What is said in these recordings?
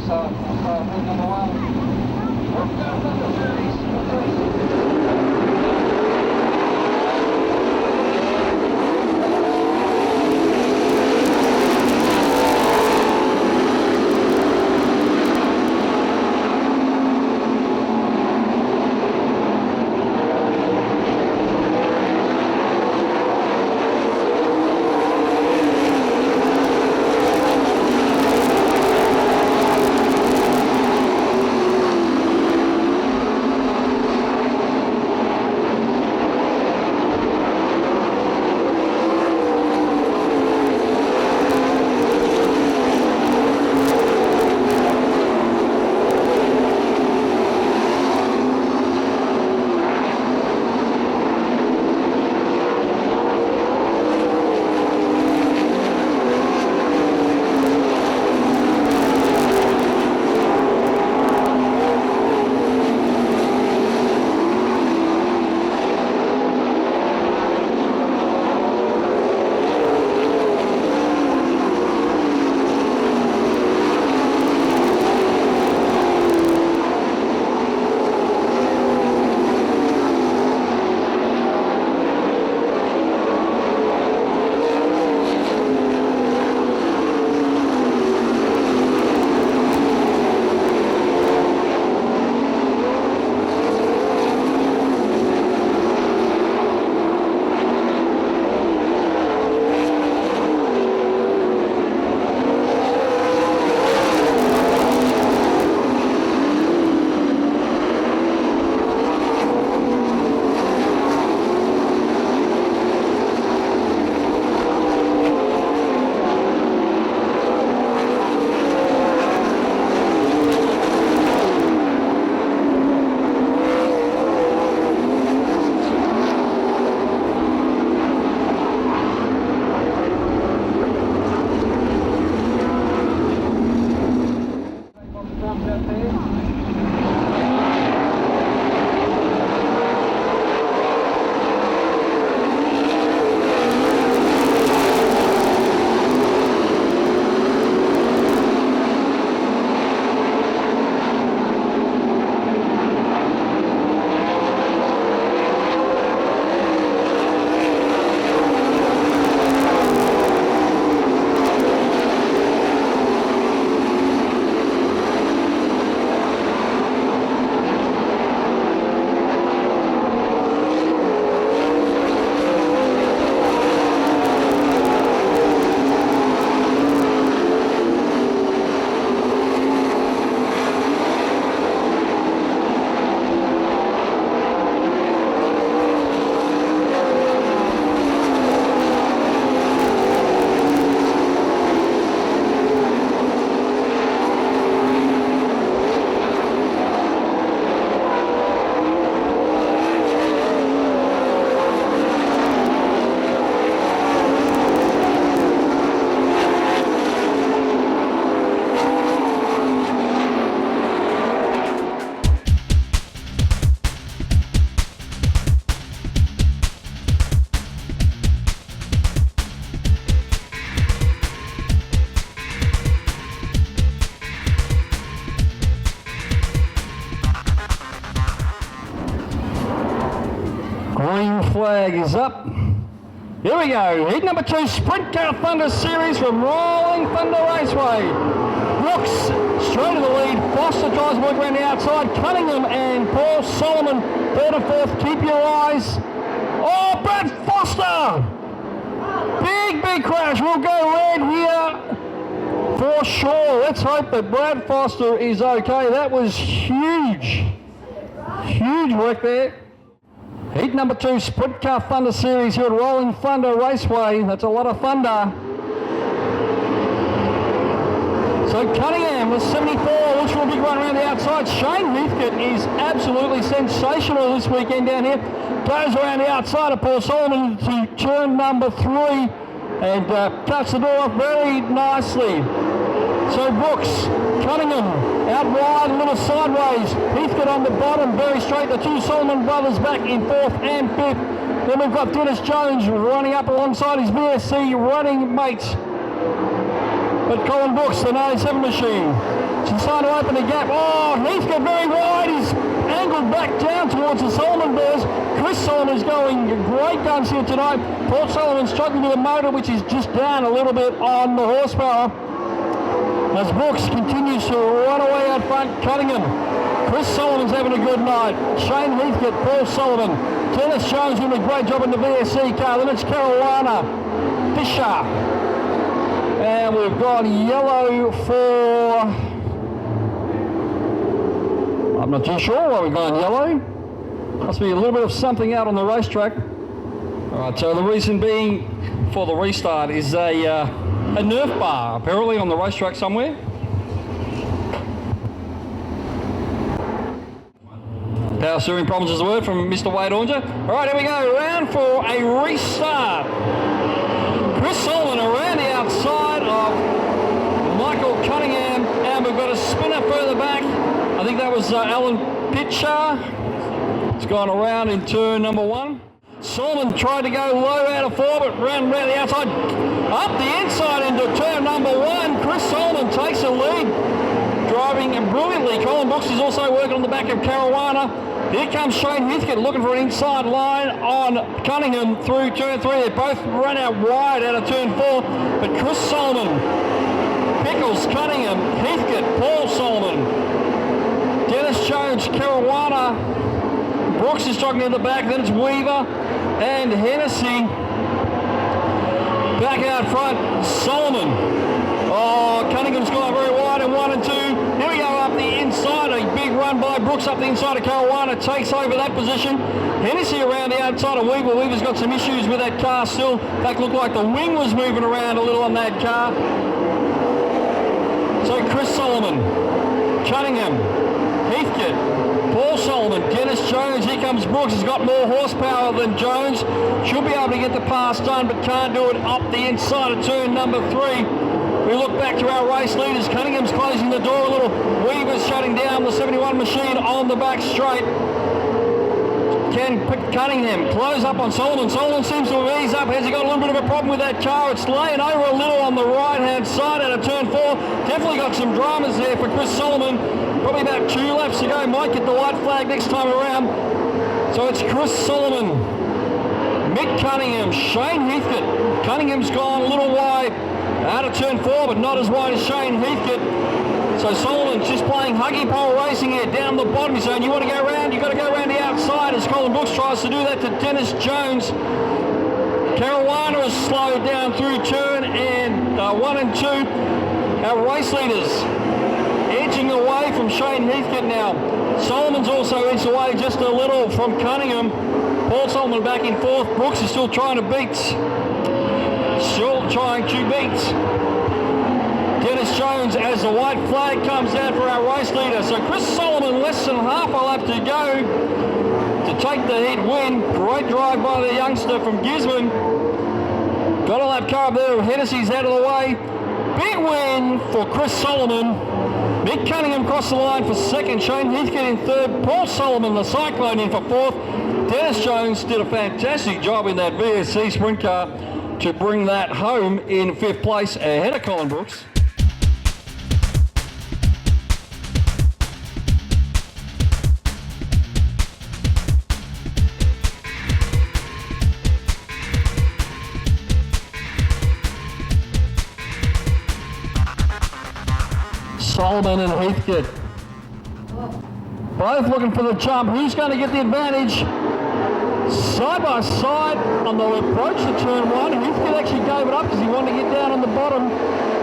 Red number 1. Sprintcars Thunder Series, Green flag is up. Here we go. Heat number 2, Sprintcar Thunder Series from Rolling Thunder Raceway. Brooks straight to the lead. Foster tries to work around the outside. Cunningham and Paul Solomon third and fourth. Keep your eyes. Oh, Brad Foster! Big crash. We'll go red here for sure. Let's hope that Brad Foster is okay. That was huge. Huge work there. Heat number 2, Sprintcar Thunder Series here at Rolling Thunder Raceway. That's a lot of thunder. So Cunningham was 74, looks for a big run around the outside. Shane Heathcote is absolutely sensational this weekend down here. Goes around the outside of Paul Solomon to turn number 3 and cuts the door off very nicely. So Brooks, Cunningham out wide, a little sideways. Heathcote on the bottom, very straight. The two Solomon brothers back in 4th and 5th. Then we've got Dennis Jones running up alongside his VSC running mates. But Colin Brooks, the 97 machine, she's starting to open the gap. Oh, Heathcote very wide. He's angled back down towards the Solomon bears. Chris Solomon's going great guns here tonight. Paul Solomon's struggling with the motor, which is just down a little bit on the horsepower. As Brooks continues to run away out front, Cunningham. Chris Solomon's having a good night. Shane Heathcote, Paul Sullivan. Dennis Jones doing a great job in the VSC car. Then it's Caruana, Fisher. And we've got yellow for... I'm not too sure why we've gone yellow. Must be a little bit of something out on the racetrack. All right, so the reason being for the restart is a Nerf bar, apparently on the racetrack somewhere. Power steering problems is the word from Mr. Wade Oranger. All right, here we go, round for a restart. Chris Solomon around the outside of Michael Cunningham, and we've got a spinner further back. I think that was Alan Pitcher. It's gone around in turn number 1. Solomon tried to go low out of 4, but ran around the outside. Up the inside into turn number 1. Chris Solomon takes the lead, driving brilliantly. Colin Brooks is also working on the back of Caruana. Here comes Shane Heathcote looking for an inside line on Cunningham through turn 3. They both run out wide out of turn 4, but Chris Solomon, Pickles, Cunningham, Heathcote, Paul Solomon, Dennis Jones, Caruana, Brooks is struggling in the back. Then it's Weaver and Hennessy. Back out front, Solomon. Oh, Cunningham's gone very wide in 1 and 2. Here we go up the inside. A big run by Brooks up the inside of Caruana. Takes over that position. Hennessy around the outside of Weaver. Weaver's got some issues with that car still. In fact, looked like the wing was moving around a little on that car. So Chris Solomon, Cunningham, Heathcote, Paul Solomon, Dennis Jones. Here comes Brooks. He's got more horsepower than Jones. Should be able to get the pass done, but can't do it up the inside of turn number 3. We look back to our race leaders. Cunningham's closing the door a little. Weaver's shutting down the 71 machine on the back straight. Can Cunningham close up on Solomon? Solomon seems to have eased up. Has he got a little bit of a problem with that car? It's laying over a little on the right-hand side out of turn 4. Definitely got some dramas there for Chris Solomon. Probably about 2 laps to go. Might get the white flag next time around. So it's Chris Solomon, Mick Cunningham, Shane Heathcote. Cunningham's gone a little wide out of turn 4, but not as wide as Shane Heathcote. So Solomon's just playing huggy pole racing here down the bottom. He's saying, you want to go around? You've got to go around the outside as Colin Brooks tries to do that to Dennis Jones. Caruana has slowed down through turn 1 and 2. Our race leaders edging away from Shane Heathcote now. Solomon's also edged away just a little from Cunningham. Paul Solomon back in 4th. Brooks is still trying to beat. Dennis Jones as the white flag comes out for our race leader. So Chris Solomon less than half a lap to go to take the heat win. Great drive by the youngster from Gisborne. Got a lap car up there. Hennessy's out of the way. Big win for Chris Solomon. Mick Cunningham crossed the line for 2nd. Shane Heathcote in 3rd. Paul Solomon, the Cyclone, in for 4th. Dennis Jones did a fantastic job in that VSC sprint car to bring that home in 5th place ahead of Colin Brooks. Solomon and Heathcote both looking for the jump. Who's going to get the advantage? Side by side on the approach to turn 1. Heathcote actually gave it up because he wanted to get down on the bottom.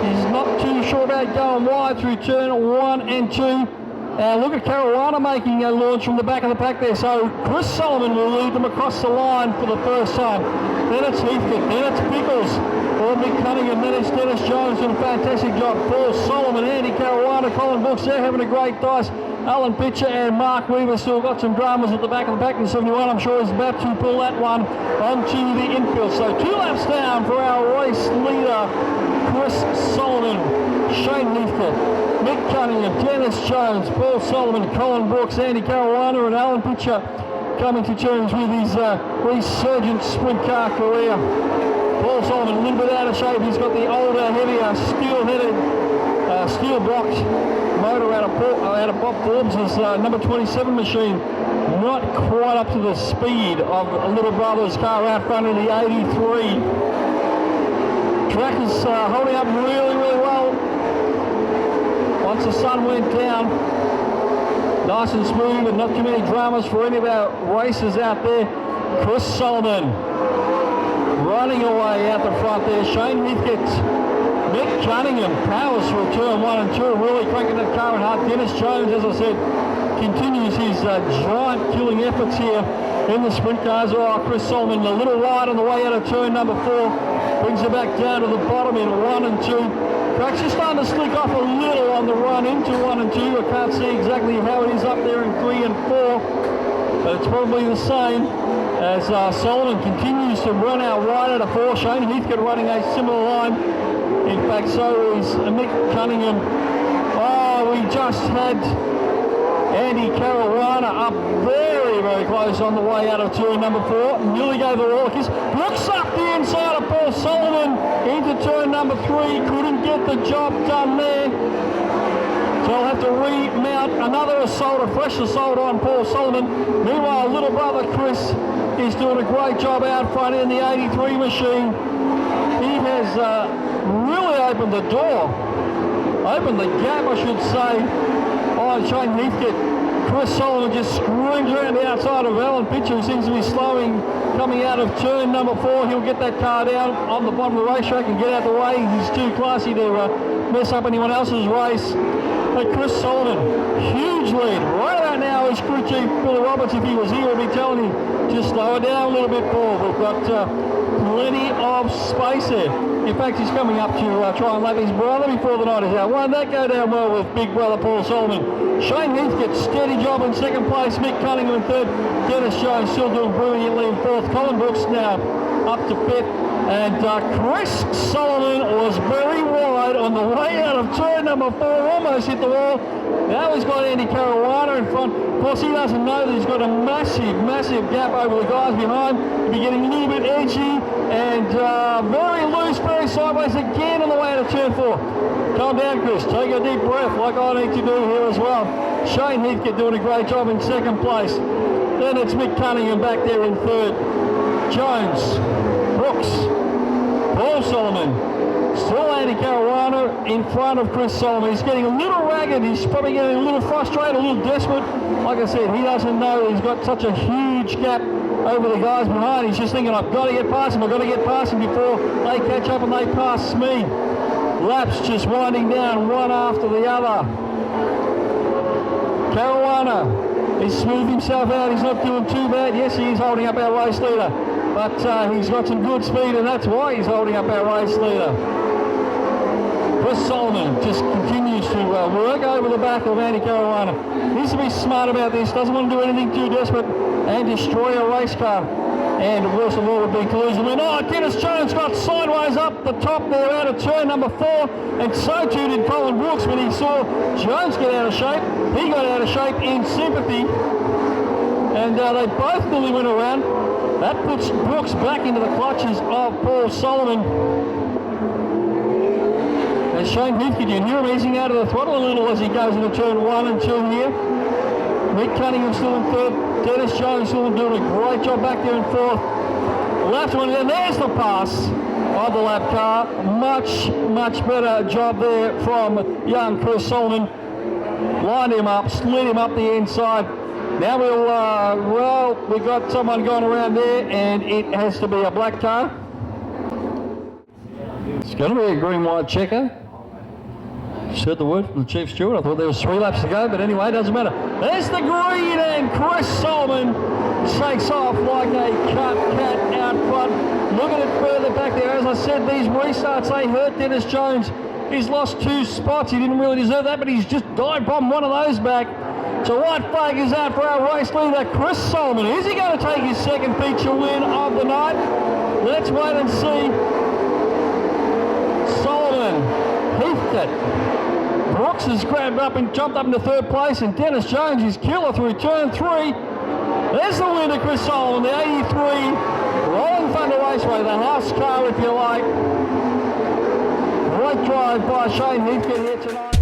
He's not too sure about going wide through turn 1 and 2. And look at Caruana making a launch from the back of the pack there. So Chris Solomon will lead them across the line for the first time. Then it's Heathcote. Then it's Pickles. Or Mick Cunningham. Then it's Dennis Jones doing a fantastic job. Paul Solomon, Andy Caruana, Colin Brooks, they're having a great dice. Alan Pitcher and Mark Weaver still got some dramas at the back of the pack in 71. I'm sure he's about to pull that one onto the infield. So 2 laps down for our race leader, Chris Solomon, Shane Heathcote, Mick Cunningham, Dennis Jones, Paul Solomon, Colin Brooks, Andy Caruana and Alan Pitcher coming to terms with his resurgent sprint car career. Paul Solomon a little bit out of shape. He's got the older, heavier, steel-headed, steel-blocked motor out of Bob Forbes' number 27 machine. Not quite up to the speed of a little brother's car out front in the 83. Track is holding up really, really well. Once the sun went down, nice and smooth and not too many dramas for any of our racers out there. Chris Solomon running away out the front there. Shane Heathcote, Mick Cunningham powers through turn 1 and 2, really cranking that car in hard. Dennis Jones, as I said, continues his giant killing efforts here in the sprint cars. Oh, Chris Solomon, a little wide on the way out of turn number 4, brings it back down to the bottom in 1 and 2. Track's just starting to slick off a little on the run into 1 and 2. I can't see exactly how it is up there in 3 and 4, but it's probably the same as Solomon continues to run out wide out of 4. Shane Heathcote running a similar line. In fact, so is Mick Cunningham. Oh, we just had Andy Caruana up very, very close on the way out of turn number 4. Nearly gave the wall a kiss. Looks up the inside of Paul Solomon into turn number 3. Couldn't get the job done there. So I'll have to remount another assault, a fresh assault on Paul Solomon. Meanwhile, little brother Chris is doing a great job out front in the 83 machine. He has really opened the door, opened the gap, I should say, on Shane Heathcote. Chris Solomon just screams around the outside of Alan Pitcher, who seems to be slowing, coming out of turn number 4. He'll get that car down on the bottom of the racetrack and get out the way. He's too classy to mess up anyone else's race. But Chris Solomon, huge lead. Right about now, his crew chief, Billy Roberts, if he was here, would be telling him, just slow it down a little bit, Paul. We've got plenty of space there. In fact, he's coming up to try and lap his brother before the night is out. Won't that go down well with big brother Paul Solomon? Shane Heathcote, steady job in second place. Mick Cunningham in third. Dennis Jones still doing brilliantly in fourth. Colin Brooks now up to fifth. And Chris Solomon was very wide on the way out of turn number 4, almost hit the wall. Now he's got Andy Caruana in front. Of course, he doesn't know that he's got a massive, massive gap over the guys behind. He'll be getting a little bit edgy and very loose, very sideways again on the way out of turn 4. Calm down, Chris. Take a deep breath like I need to do here as well. Shane Heathcote doing a great job in second place. Then it's Mick Cunningham back there in third. Jones, Brooks, Paul Solomon, still Andy Caruana in front of Chris Solomon. He's getting a little ragged. He's probably getting a little frustrated, a little desperate. Like I said, he doesn't know he's got such a huge gap over the guys behind. He's just thinking, I've got to get past him. I've got to get past him before they catch up and they pass me. Laps just winding down one after the other. Caruana, he's smoothed himself out. He's not doing too bad. Yes, he is holding up our race leader. But he's got some good speed, and that's why he's holding up our race leader. Chris Solomon just continues to work over the back of Andy Caruana. Needs to be smart about this. Doesn't want to do anything too desperate and destroy a race car. And worst of all would be collision. Oh, Dennis Jones got sideways up the top there out of turn number 4, and so too did Colin Brooks when he saw Jones get out of shape. He got out of shape in sympathy, and they both nearly went around. That puts Brooks back into the clutches of Paul Solomon. And Shane Heathcote, you hear him easing out of the throttle a little as he goes into turn 1 and 2 here. Mick Cunningham still in third. Dennis Jones still doing a great job back there in fourth. Left one, and there's the pass of the lap car. Much, much better job there from young Chris Solomon. Lined him up, slid him up the inside. Now we've got someone going around there, and it has to be a black car. It's going to be a green-white checker. Said the word from the chief steward. I thought there was 3 laps to go, but anyway, it doesn't matter. There's the green, and Chris Solomon shakes off like a cut cat out front. Look at it further back there. As I said, these restarts, they hurt Dennis Jones. He's lost 2 spots. He didn't really deserve that, but he's just died from one of those back. So white flag is out for our race leader, Chris Solomon. Is he going to take his second feature win of the night? Let's wait and see. Solomon, Heathcote, Brooks has grabbed up and jumped up into third place, and Dennis Jones is killer through turn 3. There's the winner, Chris Solomon, the 83 Rolling Thunder Raceway, the house car if you like. Great drive by Shane Heathcote here tonight.